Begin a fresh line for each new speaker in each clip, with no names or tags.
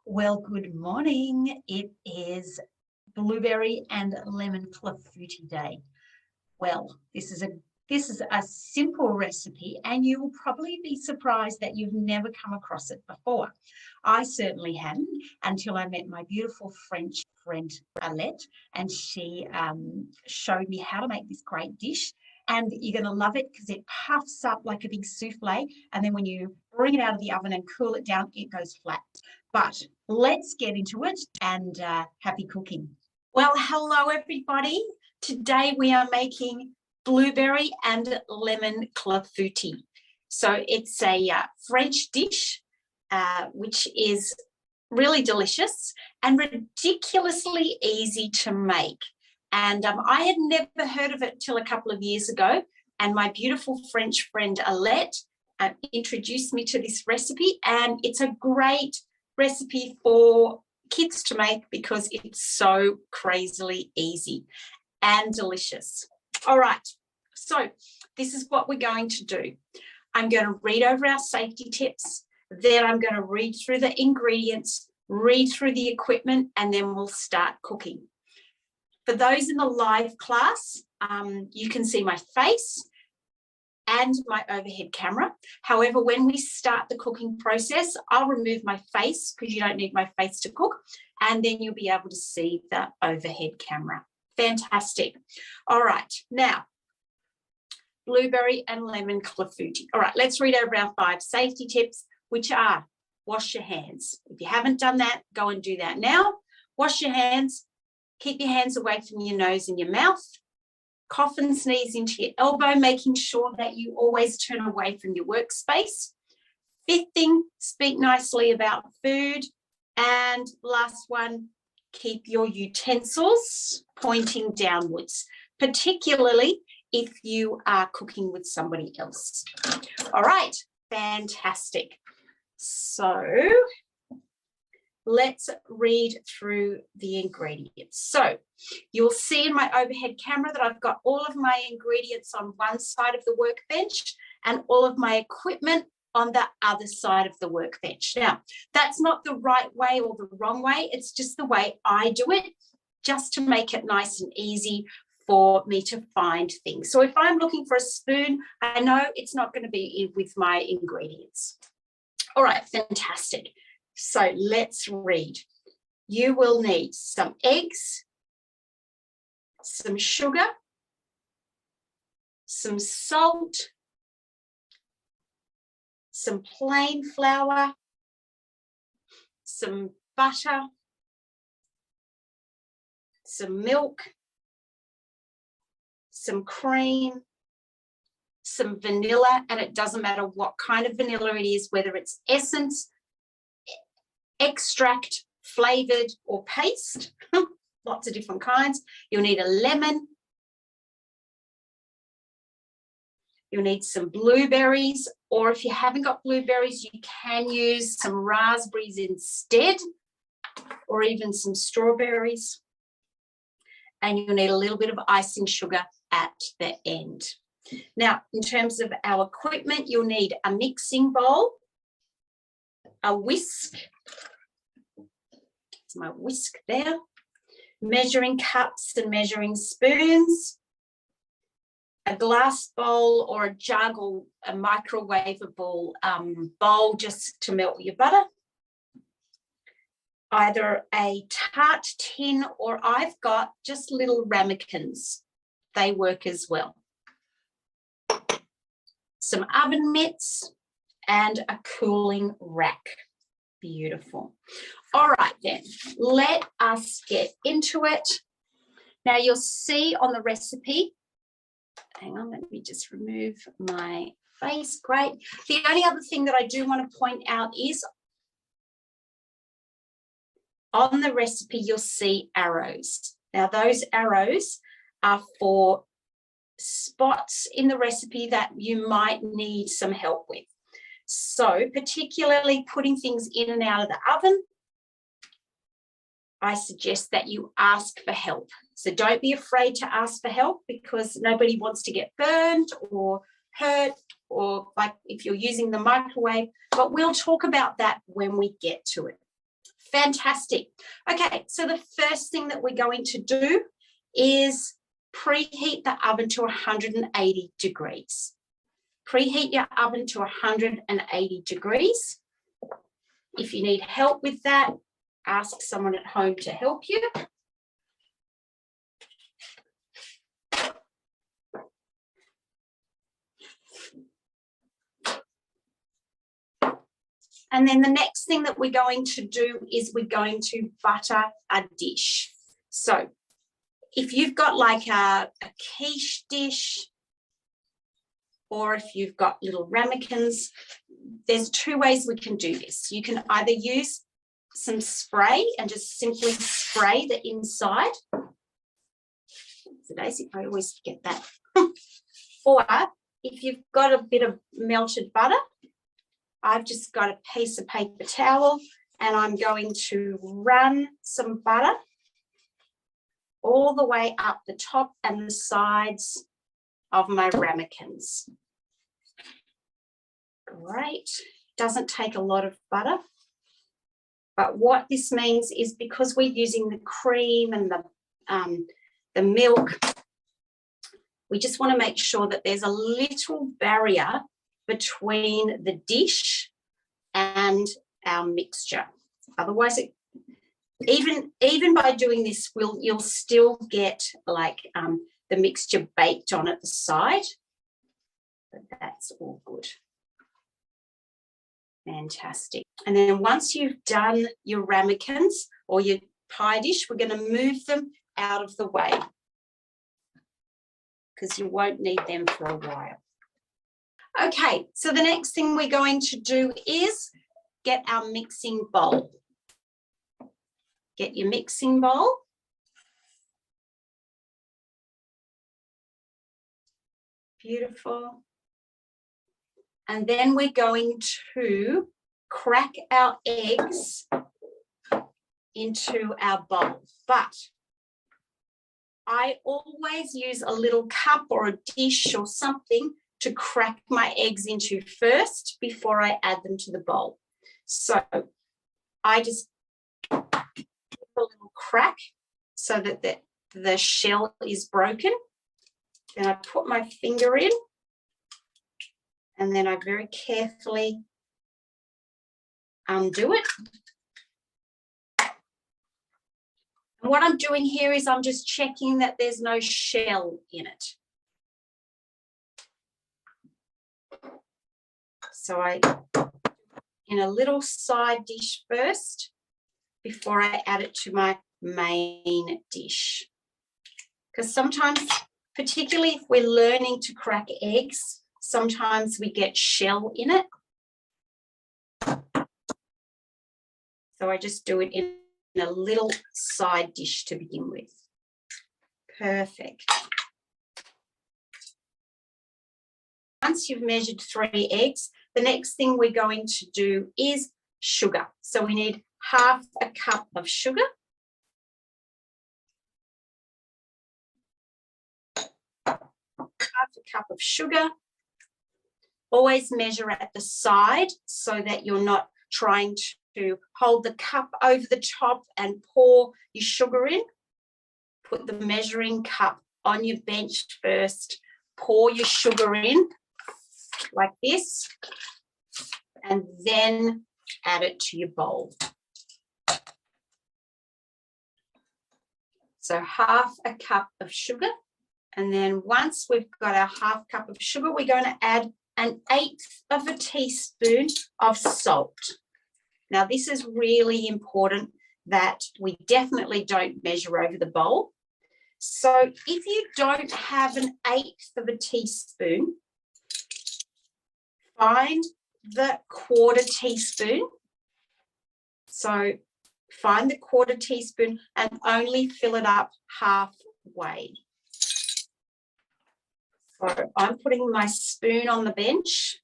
Well, good morning. It is blueberry and lemon clafouti day. Well, this is a simple recipe, and you will probably be surprised that you've never come across it before. I certainly hadn't until I met my beautiful French friend Alette, and she showed me how to make this great dish. And you're going to love it because it puffs up like a big souffle, and then when you bring it out of the oven and cool it down, it goes flat. But let's get into it, and happy cooking. Well, hello everybody. Today we are making blueberry and lemon clafouti. So it's a French dish which is really delicious and ridiculously easy to make. And I had never heard of it till a couple of years ago, and my beautiful French friend Alette introduced me to this recipe, and it's a great recipe for kids to make because it's so crazily easy and delicious. All right, so this is what we're going to do. I'm going to read over our safety tips, then I'm going to read through the ingredients, read through the equipment, and then we'll start cooking. For those in the live class, you can see my face and my overhead camera. However, when we start the cooking process, I'll remove my face because you don't need my face to cook, and then you'll be able to see the overhead camera. Fantastic. All right, now, blueberry and lemon clafouti. All right, let's read over our 5 safety tips, which are wash your hands. If you haven't done that, go and do that now. Wash your hands. Keep your hands away from your nose and your mouth. Cough and sneeze into your elbow, making sure that you always turn away from your workspace. 5th thing, speak nicely about food. And last one, keep your utensils pointing downwards, particularly if you are cooking with somebody else. All right, fantastic. So let's read through the ingredients. So you'll see in my overhead camera that I've got all of my ingredients on one side of the workbench and all of my equipment on the other side of the workbench. Now, that's not the right way or the wrong way. It's just the way I do it, just to make it nice and easy for me to find things. So if I'm looking for a spoon, I know it's not going to be with my ingredients. All right, fantastic. So let's read. You will need some eggs, some sugar, some salt, some plain flour, some butter, some milk, some cream, some vanilla, and it doesn't matter what kind of vanilla it is, whether it's essence, extract, flavored, or paste. Lots of different kinds. You'll need a lemon. You'll need some blueberries, or if you haven't got blueberries, you can use some raspberries instead, or even some strawberries. And you'll need a little bit of icing sugar at the end. Now, in terms of our equipment, you'll need a mixing bowl, a whisk. It's my whisk there. Measuring cups and measuring spoons, a glass bowl or a jug or a microwavable bowl just to melt your butter, either a tart tin or I've got just little ramekins. They work as well. Some oven mitts and a cooling rack. Beautiful. All right then, let us get into it. Now you'll see on the recipe, hang on, let me just remove my face. Great. The only other thing that I do want to point out is on the recipe, you'll see arrows. Now those arrows are for spots in the recipe that you might need some help with. So particularly putting things in and out of the oven, I suggest that you ask for help. So don't be afraid to ask for help because nobody wants to get burned or hurt, or like if you're using the microwave, but we'll talk about that when we get to it.
Fantastic. Okay, so the first thing that we're going to do is preheat the oven to 180 degrees. Preheat your oven to 180 degrees. If you need help with that, ask someone at home to help you. And then the next thing that we're going to do is we're going to butter a dish. So if you've got like a quiche dish, or if you've got little ramekins, there's two ways we can do this. You can either use some spray and just simply spray the inside. Daisy, I always forget that. Or if you've got a bit of melted butter, I've just got a piece of paper towel and I'm going to run some butter all the way up the top and the sides of my ramekins. Great. Doesn't take a lot of butter. But what this means is because we're using the cream and the milk, we just want to make sure that there's a little barrier between the dish and our mixture. Otherwise, even by doing this, you'll still get like the mixture baked on at the side. But that's all good. Fantastic. And then once you've done your ramekins or your pie dish, we're going to move them out of the way because you won't need them for a while. Okay, so the next thing we're going to do is get our mixing bowl. Get your mixing bowl. Beautiful. And then we're going to crack our eggs into our bowl. But I always use a little cup or a dish or something to crack my eggs into first before I add them to the bowl. So I just give a little crack so that the shell is broken. Then I put my finger in and then I very carefully undo it. And what I'm doing here is I'm just checking that there's no shell in it. So I in a little side dish first before I add it to my main dish. Because sometimes, particularly if we're learning to crack eggs, sometimes we get shell in it. So I just do it in a little side dish to begin with. Perfect. Once you've measured 3 eggs, the next thing we're going to do is sugar. So we need half a cup of sugar. Half a cup of sugar. Always measure at the side so that you're not trying to hold the cup over the top and pour your sugar in. Put the measuring cup on your bench first. Pour your sugar in like this, and then add it to your bowl. So half a cup of sugar, and then once we've got our half cup of sugar, we're going to add 1/8 teaspoon of salt. Now, this is really important that we definitely don't measure over the bowl. So if you don't have 1/8 teaspoon, find the 1/4 teaspoon. So find the 1/4 teaspoon and only fill it up halfway. So I'm putting my spoon on the bench.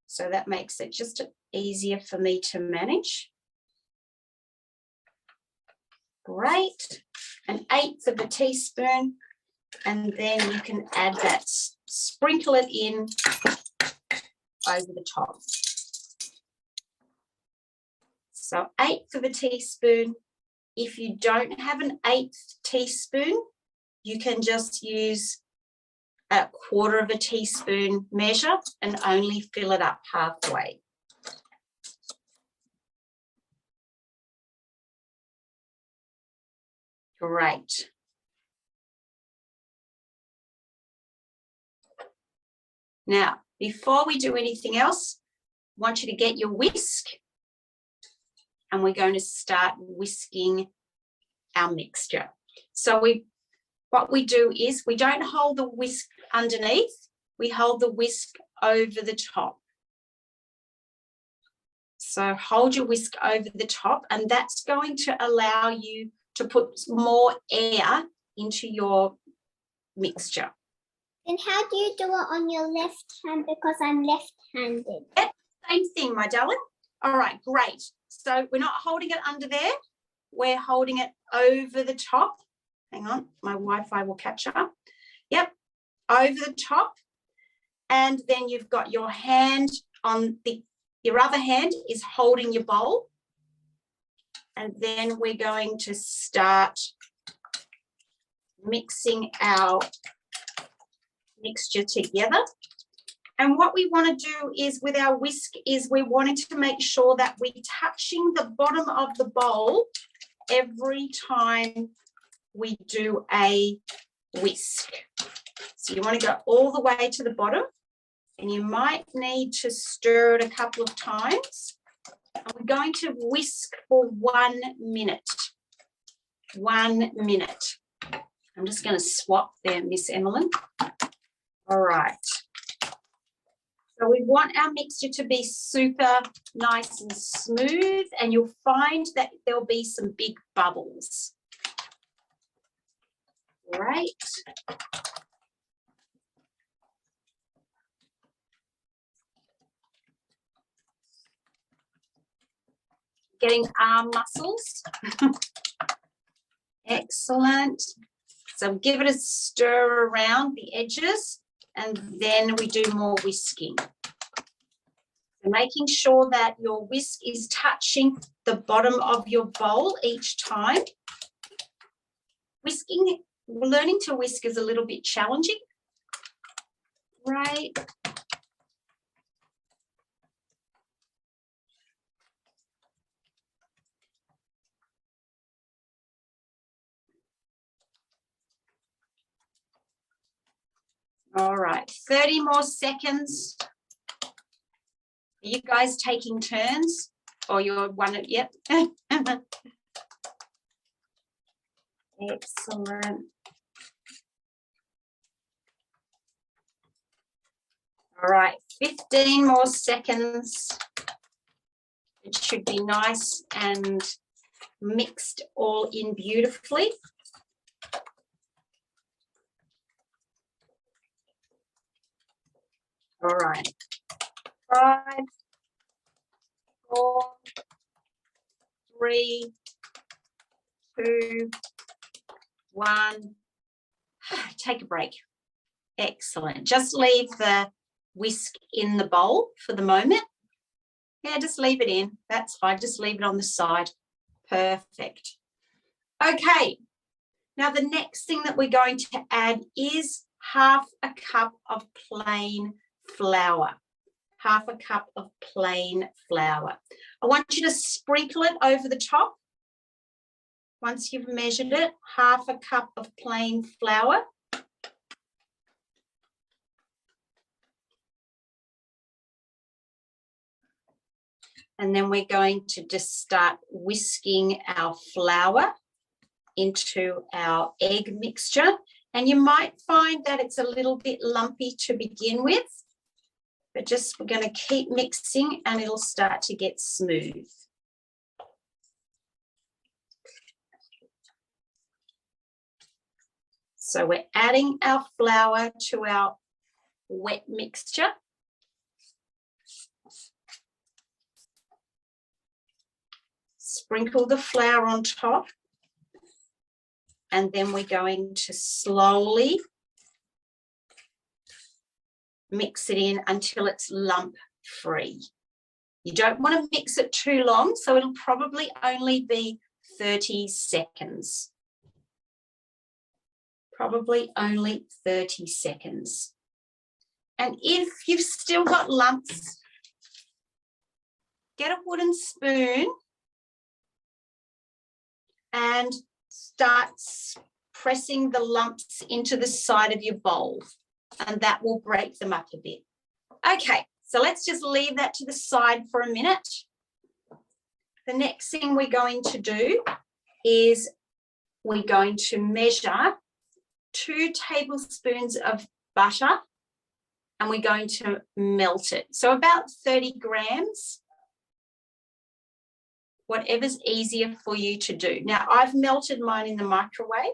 So that makes it just easier for me to manage. Great. 1/8 teaspoon. And then you can add that, sprinkle it in over the top. So 1/8 of a teaspoon. If you don't have an 1/8 teaspoon, you can just use a 1/4 of a teaspoon measure and only fill it up halfway. Great. Now, before we do anything else, I want you to get your whisk and we're going to start whisking our mixture. So what we do is we don't hold the whisk underneath, we hold the whisk over the top. So hold your whisk over the top, and that's going to allow you to put more air into your mixture.
Then how do you do it on your left hand? Because I'm left-handed.
Yep, same thing, my darling. All right, great. So we're not holding it under there. We're holding it over the top. Hang on, my Wi-Fi will catch up. Yep, over the top. And then you've got your hand on your other hand is holding your bowl. And then we're going to start mixing our mixture together. And what we want to do is with our whisk is we're wanting to make sure that we're touching the bottom of the bowl every time we do a whisk. So you want to go all the way to the bottom, and you might need to stir it a couple of times. And we're going to whisk for 1 minute. 1 minute. I'm just going to swap there, Miss Emmeline. All right. So we want our mixture to be super nice and smooth, and you'll find that there'll be some big bubbles. Great. Getting arm muscles. Excellent. So give it a stir around the edges, and then we do more whisking. So making sure that your whisk is touching the bottom of your bowl each time. Whisking, learning to whisk is a little bit challenging. Right. All right, 30 more seconds. Are you guys taking turns, or you're one of, yep. Excellent. All right, 15 more seconds. It should be nice and mixed all in beautifully. All right, 5, 4, 3, 2, 1. Take a break. Excellent. Just leave the whisk in the bowl for the moment. Yeah, just leave it in. That's fine. Just leave it on the side. Perfect. Okay. Now the next thing that we're going to add is 1/2 cup of plain flour. 1/2 cup of plain flour. I want you to sprinkle it over the top. Once you've measured it, 1/2 cup of plain flour. And then we're going to just start whisking our flour into our egg mixture. And you might find that it's a little bit lumpy to begin with, but just we're going to keep mixing and it'll start to get smooth. So we're adding our flour to our wet mixture. Sprinkle the flour on top, and then we're going to slowly mix it in until it's lump free. You don't want to mix it too long, so it'll probably only be 30 seconds. Probably only 30 seconds. And if you've still got lumps, get a wooden spoon and start pressing the lumps into the side of your bowl, and that will break them up a bit. Okay, so let's just leave that to the side for a minute. The next thing we're going to do is we're going to measure 2 tablespoons of butter and we're going to melt it. So about 30 grams, whatever's easier for you to do. Now, I've melted mine in the microwave.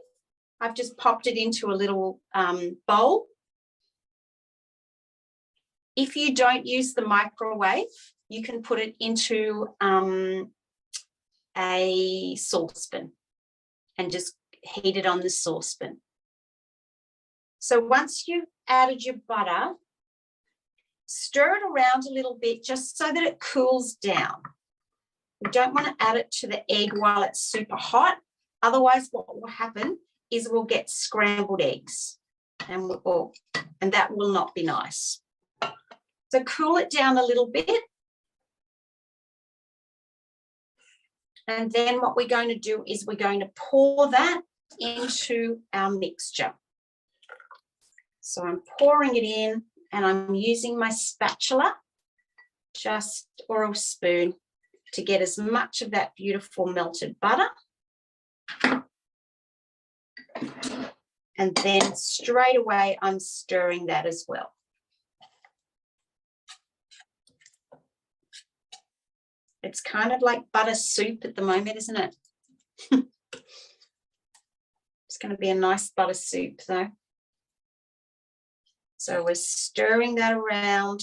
I've just popped it into a little bowl. If you don't use the microwave, you can put it into a saucepan and just heat it on the saucepan. So once you've added your butter, stir it around a little bit just so that it cools down. We don't want to add it to the egg while it's super hot. Otherwise, what will happen is we'll get scrambled eggs, and that will not be nice. So cool it down a little bit. And then what we're going to do is we're going to pour that into our mixture. So I'm pouring it in and I'm using my spatula or a spoon to get as much of that beautiful melted butter. And then straight away I'm stirring that as well. It's kind of like butter soup at the moment, isn't it? It's going to be a nice butter soup though. So we're stirring that around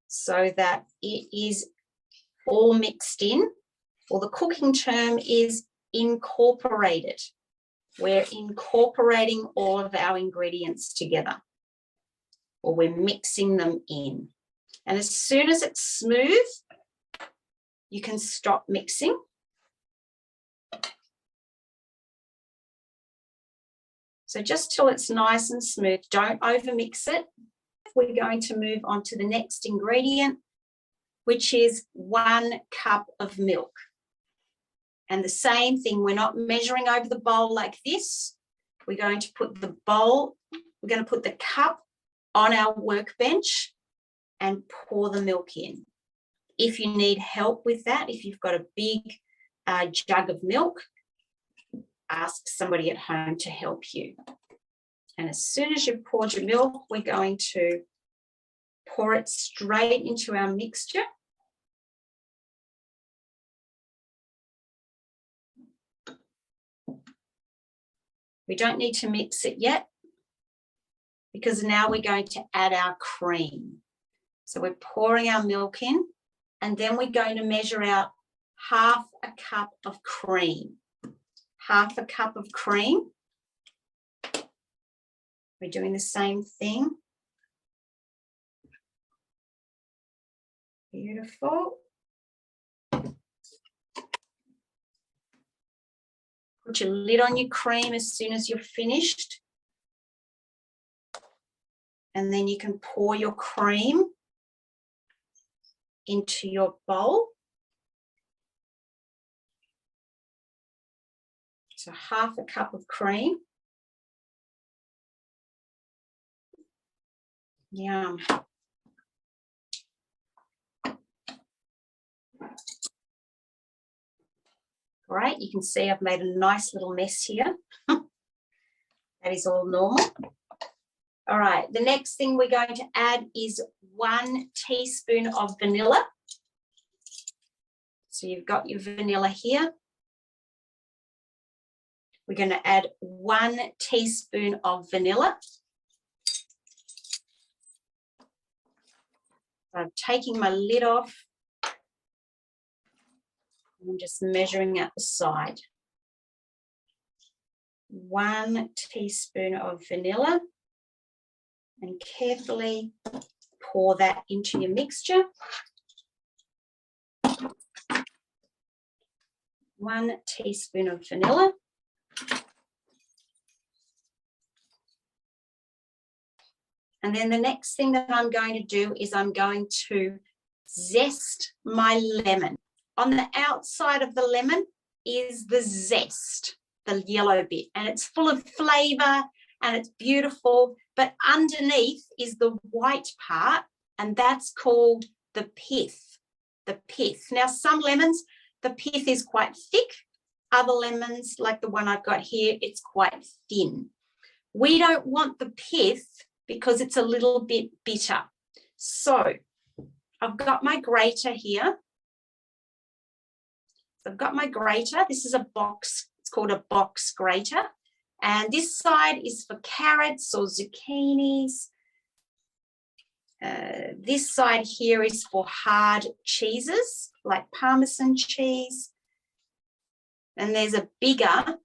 so that it is all mixed in. Well, the cooking term is incorporated. We're incorporating all of our ingredients together, or we're mixing them in. And as soon as it's smooth, you can stop mixing. So just till it's nice and smooth, don't overmix it. We're going to move on to the next ingredient, which is 1 cup of milk. And the same thing, we're not measuring over the bowl like this. We're going to put the cup on our workbench and pour the milk in. If you need help with that, if you've got a big jug of milk, ask somebody at home to help you. And as soon as you've poured your milk, we're going to pour it straight into our mixture. We don't need to mix it yet because now we're going to add our cream. So we're pouring our milk in and then we're going to measure out 1/2 cup of cream. 1/2 cup of cream. We're doing the same thing. Beautiful. Put your lid on your cream as soon as you're finished. And then you can pour your cream into your bowl. So 1/2 cup of cream. Yum. Great, you can see I've made a nice little mess here. That is all normal. All right, the next thing we're going to add is 1 teaspoon of vanilla. So you've got your vanilla here. We're going to add 1 teaspoon of vanilla. I'm taking my lid off. I'm just measuring out the side. 1 teaspoon of vanilla, and carefully pour that into your mixture. 1 teaspoon of vanilla. And then the next thing that I'm going to do is I'm going to zest my lemon. On the outside of the lemon is the zest, the yellow bit, and it's full of flavor and it's beautiful, but underneath is the white part, and that's called the pith, the pith. Now, some lemons, the pith is quite thick. Other lemons, like the one I've got here, it's quite thin. We don't want the pith because it's a little bit bitter. So I've got my grater here. So I've got my grater. This is a box. It's called a box grater. And this side is for carrots or zucchinis. This side here is for hard cheeses like Parmesan cheese. And there's a bigger,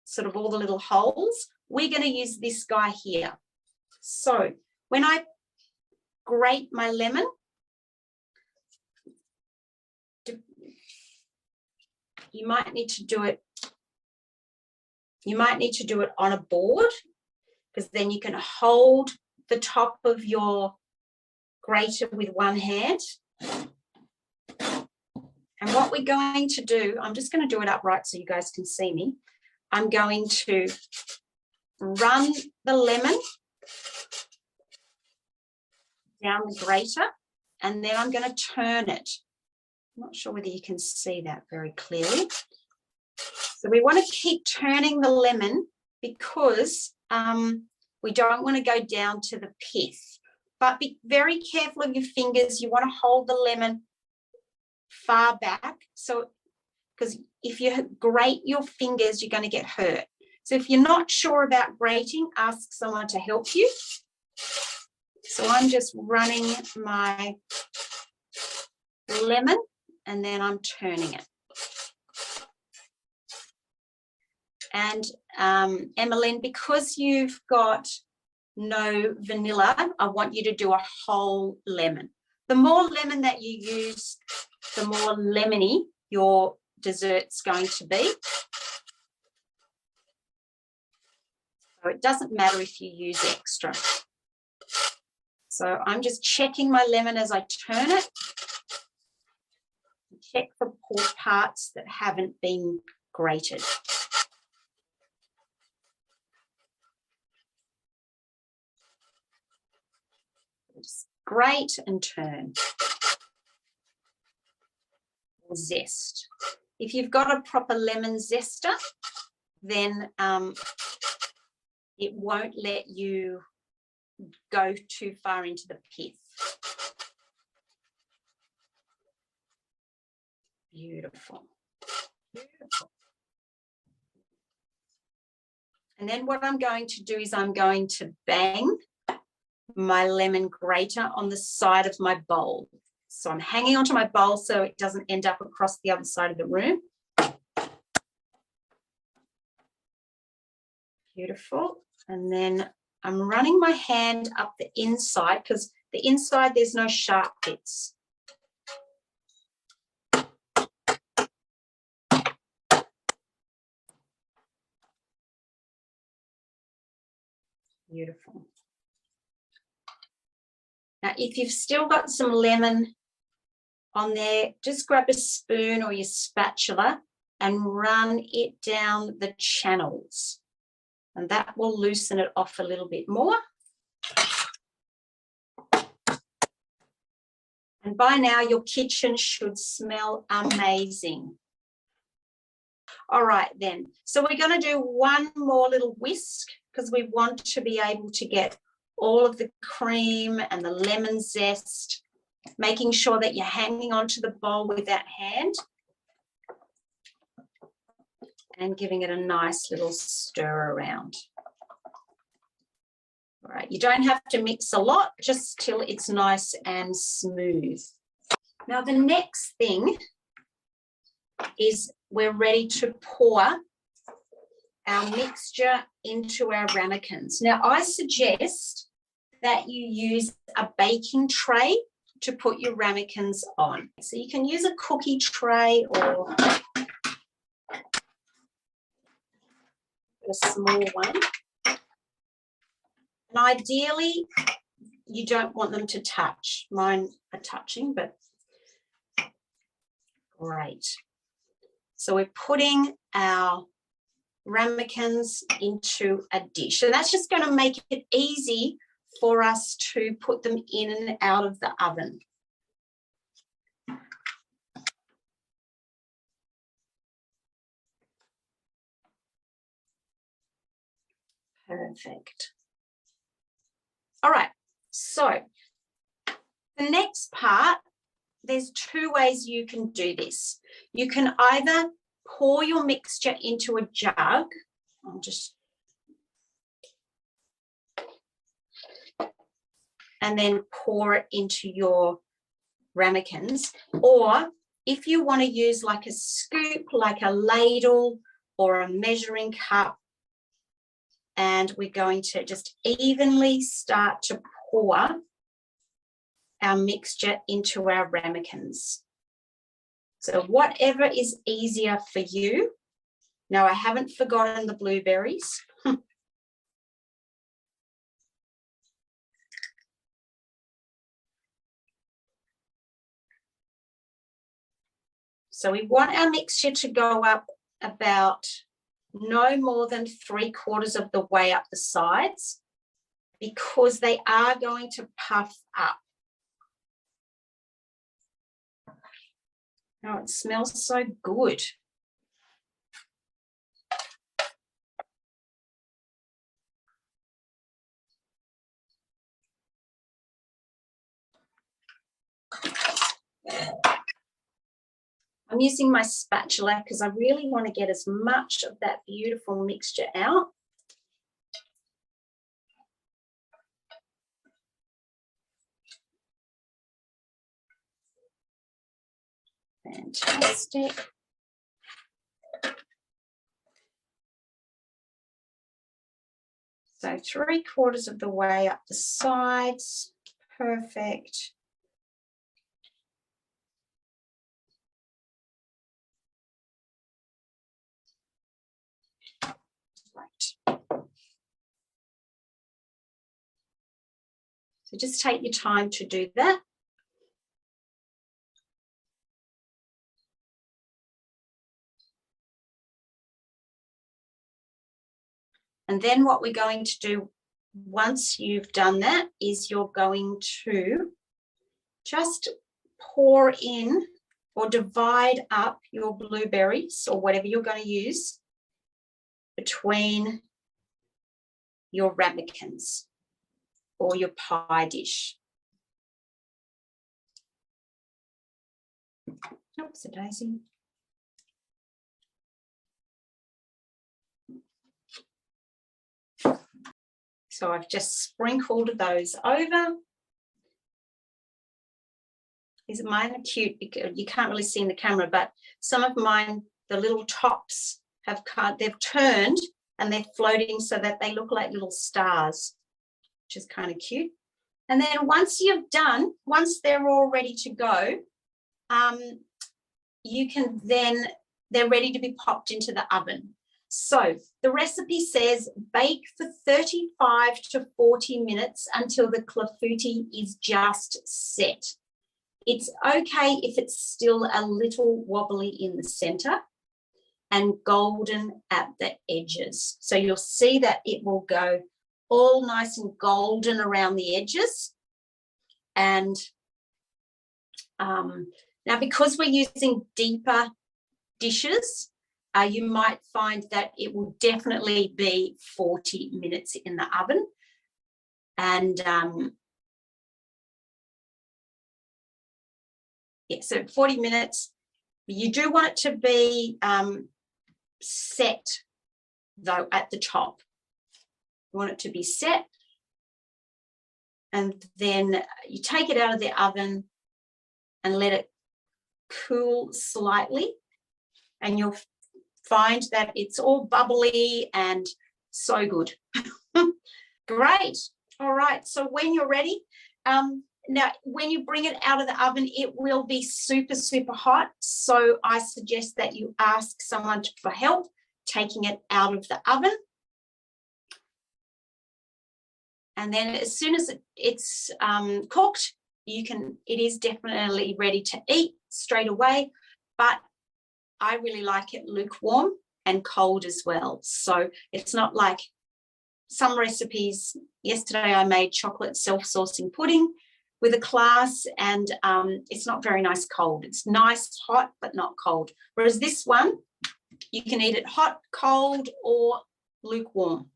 sort of all the little holes. We're going to use this guy here. So when I grate my lemon, you might need to do it. You might need to do it on a board, because then you can hold the top of your grater with one hand. And what we're going to do, I'm just going to do it upright so you guys can see me. I'm going to run the lemon down the grater, and then I'm going to turn it. I'm not sure whether you can see that very clearly. So we want to keep turning the lemon because we don't want to go down to the pith. But be very careful of your fingers. You want to hold the lemon far back. So, because if you grate your fingers, you're going to get hurt. So if you're not sure about grating, ask someone to help you. So I'm just running my lemon and then I'm turning it. And Emmeline, because you've got no vanilla, I want you to do a whole lemon. The more lemon that you use, the more lemony your dessert's going to be. So it doesn't matter if you use extra. So I'm just checking my lemon as I turn it. Check for parts that haven't been grated. Just grate and turn. Zest. If you've got a proper lemon zester, then it won't let you go too far into the pith. Beautiful. Beautiful. And then what I'm going to do is I'm going to bang my lemon grater on the side of my bowl. So I'm hanging onto my bowl so it doesn't end up across the other side of the room. Beautiful. And then I'm running my hand up the inside, because the inside there's no sharp bits. Beautiful. Now, if you've still got some lemon on there, just grab a spoon or your spatula and run it down the channels. And that will loosen it off a little bit more. And by now, your kitchen should smell amazing. All right, then. So we're going to do one more little whisk, because we want to be able to get all of the cream and the lemon zest, making sure that you're hanging onto the bowl with that hand and giving it a nice little stir around. All right, you don't have to mix a lot, just till it's nice and smooth. Now, the next thing is we're ready to pour our mixture into our ramekins. Now, I suggest that you use a baking tray to put your ramekins on. So you can use a cookie tray or a small one. And ideally, you don't want them to touch. Mine are touching, but great. So we're putting our ramekins into a dish. And that's just going to make it easy for us to put them in and out of the oven. Perfect. All right, so the next part, there's two ways you can do this. You can either pour your mixture into a jug. And then pour it into your ramekins. Or if you want to use like a scoop, like a ladle or a measuring cup, and we're going to just evenly start to pour our mixture into our ramekins. So whatever is easier for you. Now, I haven't forgotten the blueberries. So we want our mixture to go up about no more than 3/4 of the way up the sides, because they are going to puff up. Oh, it smells so good. I'm using my spatula because I really want to get as much of that beautiful mixture out. Fantastic. So 3/4 of the way up the sides. Perfect. Right. So just take your time to do that. And then what we're going to do once you've done that is you're going to just pour in or divide up your blueberries or whatever you're going to use between your ramekins or your pie dish. Oops, a daisy. So I've just sprinkled those over. Is mine are cute because you can't really see in the camera, but some of mine, the little tops they've turned and they're floating so that they look like little stars, which is kind of cute. And then once you've done, once they're all ready to go, you can then, they're ready to be popped into the oven. So the recipe says bake for 35 to 40 minutes until the clafouti is just set. It's okay if it's still a little wobbly in the center and golden at the edges. So you'll see that it will go all nice and golden around the edges. And now because we're using deeper dishes, you might find that it will definitely be 40 minutes in the oven. And yeah, so 40 minutes. You do want it to be set, though, at the top. You want it to be set. And then you take it out of the oven and let it cool slightly. And you'll find that it's all bubbly and so good. Great. All right. So when you're ready, now when you bring it out of the oven, it will be super, super hot. So I suggest that you ask someone for help taking it out of the oven. And then as soon as it's cooked, it is definitely ready to eat straight away, but I really like it lukewarm and cold as well. So it's not like some recipes. Yesterday I made chocolate self-saucing pudding with a class, and it's not very nice cold. It's nice hot, but not cold. Whereas this one, you can eat it hot, cold, or lukewarm.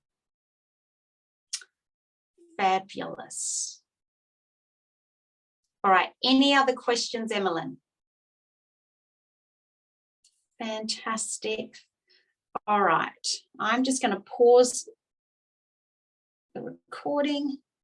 Fabulous. All right, any other questions, Emmeline? Fantastic. All right, I'm just going to pause the recording.